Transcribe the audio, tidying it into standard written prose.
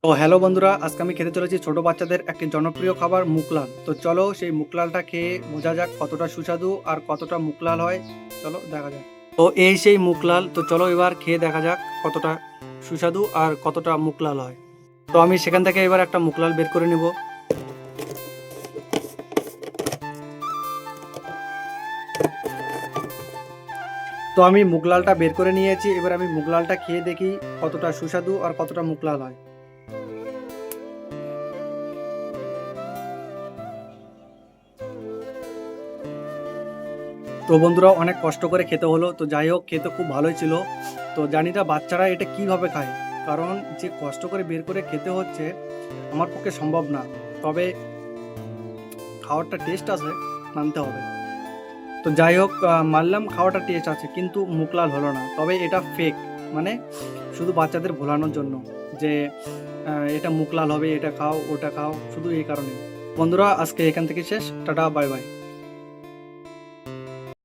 তো হ্যালো বন্ধুরা, আজকে আমি খেতে চলেছি ছোট বাচ্চাদের একটি জনপ্রিয় খাবার মুগ লাল। তো চলো সেই মুগ লালটা খেয়ে বোঝা যাক কতটা সুস্বাদু আর কতটা মুগ লাল হয়। চলো দেখা যাক। তো এই সেই মুগ লাল, তো চলো এবার খেয়ে দেখা যাক কতটা সুস্বাদু আর কতটা মুগ লাল হয়। তো আমি সেখান থেকে এবার একটা মুগ লাল বের করে নিব। তো আমি মুগ লালটা বের করে নিয়েছি, এবার আমি মুগ লালটা খেয়ে দেখি কতটা সুস্বাদু আর কতটা মুগ লাল হয়। তো বন্ধুরা, অনেক কষ্ট করে খেতে হলো, তো যাই হোক খেতে খুব ভালোই ছিল। তো জানি না বাচ্চারা এটা কিভাবে খায়, কারণ যে কষ্ট করে বের করে খেতে হচ্ছে আমার পক্ষে সম্ভব না। তবে খাওয়ারটা টেস্ট আছে, মানতে হবে। তো যাই হোক মানলাম খাওয়াটা টেস্ট আছে, কিন্তু মুখ লাল হলো না। তবে এটা ফেক, মানে শুধু বাচ্চাদের ভোলানোর জন্য যে এটা মুখ লাল হবে, এটা খাও ওটা খাও, শুধু এই কারণে। বন্ধুরা, আজকে এখান থেকে শেষ। Tata, bye bye.